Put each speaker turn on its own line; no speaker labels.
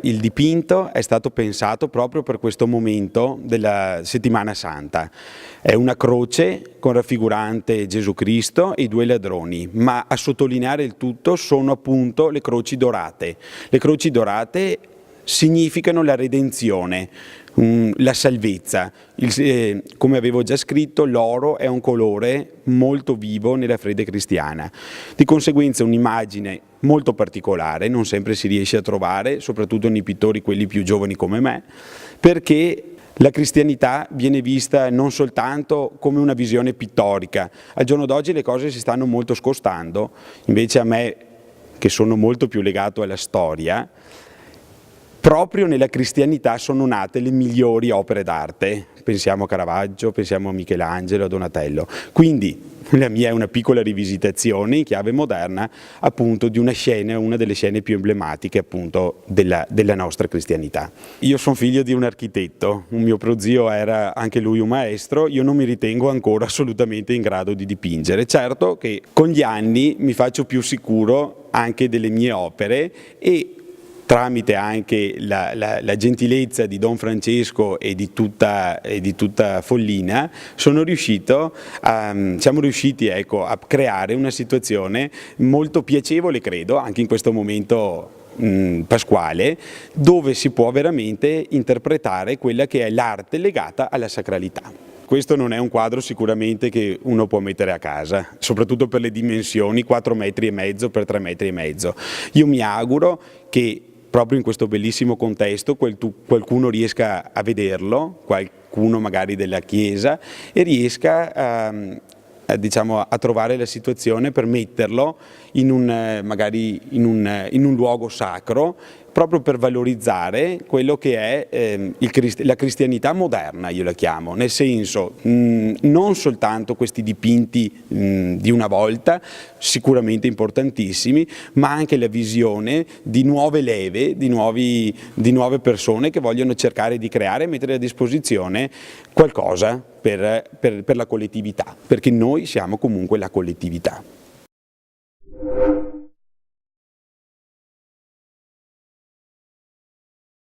Il dipinto è stato pensato proprio per questo momento della Settimana Santa. È una croce con raffigurante Gesù Cristo e i due ladroni, ma a sottolineare il tutto sono appunto le croci dorate. Le croci dorate significano la redenzione, la salvezza. Come avevo già scritto, l'oro è un colore molto vivo nella fede cristiana. Di conseguenza un'immagine molto particolare, non sempre si riesce a trovare, soprattutto nei pittori quelli più giovani come me, perché la cristianità viene vista non soltanto come una visione pittorica. Al giorno d'oggi le cose si stanno molto scostando, invece a me, che sono molto più legato alla storia, proprio nella cristianità sono nate le migliori opere d'arte. Pensiamo a Caravaggio, pensiamo a Michelangelo, a Donatello. Quindi la mia è una piccola rivisitazione in chiave moderna appunto di una scena, una delle scene più emblematiche appunto della nostra cristianità. Io sono figlio di un architetto, un mio prozio era anche lui un maestro, io non mi ritengo ancora assolutamente in grado di dipingere. Certo che con gli anni mi faccio più sicuro anche delle mie opere e tramite anche la gentilezza di Don Francesco e di tutta Follina, siamo riusciti ecco, a creare una situazione molto piacevole, credo, anche in questo momento pasquale, dove si può veramente interpretare quella che è l'arte legata alla sacralità. Questo non è un quadro sicuramente che uno può mettere a casa, soprattutto per le dimensioni, 4,5 metri per 3,5 metri. Io mi auguro che proprio in questo bellissimo contesto qualcuno riesca a vederlo, qualcuno magari della Chiesa, e riesca diciamo, a trovare la situazione per metterlo magari in un luogo sacro, proprio per valorizzare quello che è la cristianità moderna, io la chiamo, nel senso non soltanto questi dipinti di una volta, sicuramente importantissimi, ma anche la visione di nuove leve, di nuove persone che vogliono cercare di creare e mettere a disposizione qualcosa per la collettività, perché noi siamo comunque la collettività.